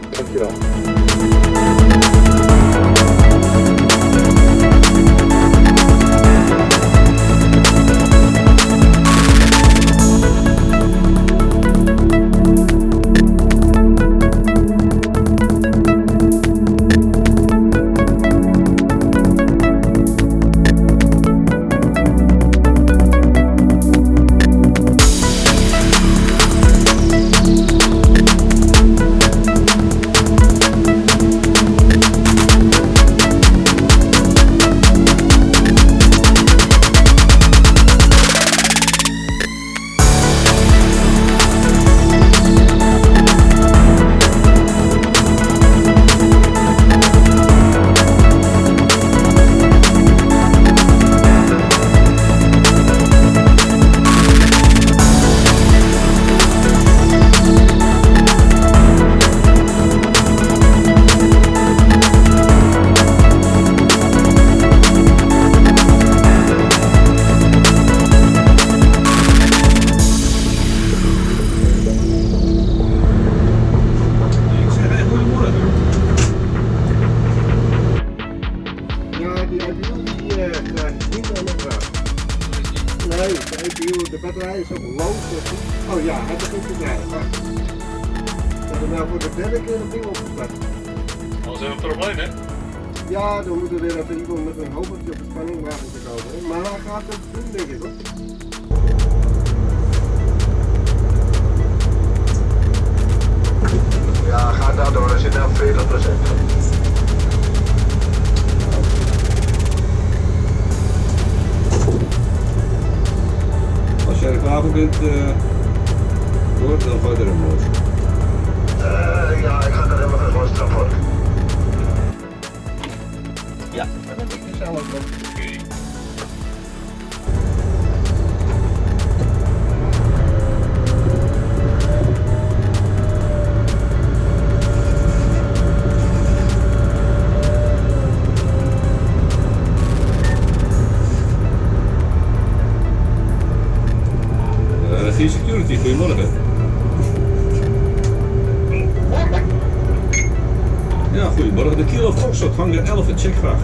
Dankjewel. Nee, de EPU, de batterij is ook loos. Oh ja, hij begint te draaien. Wacht. We hebben nou voor de derde keer een ding opgestart. Als er een probleem, hè? Ja, dan moeten we weer even iemand met een hoofdje op het spanningwagentje komen. Maar hij gaat het doen, denk ik hoor. Ja, ga daar door, er zit nou 40%. Als jij er klaar voor bent, hoor, dan ga je er omhoog. Ja, ik ga er helemaal gewoon straf voor. Ja, dat heb ik dus zelf ook. Security, goedemorgen. Ja, goedemorgen. De Kilo Foxtrot, hangar 11, check graag.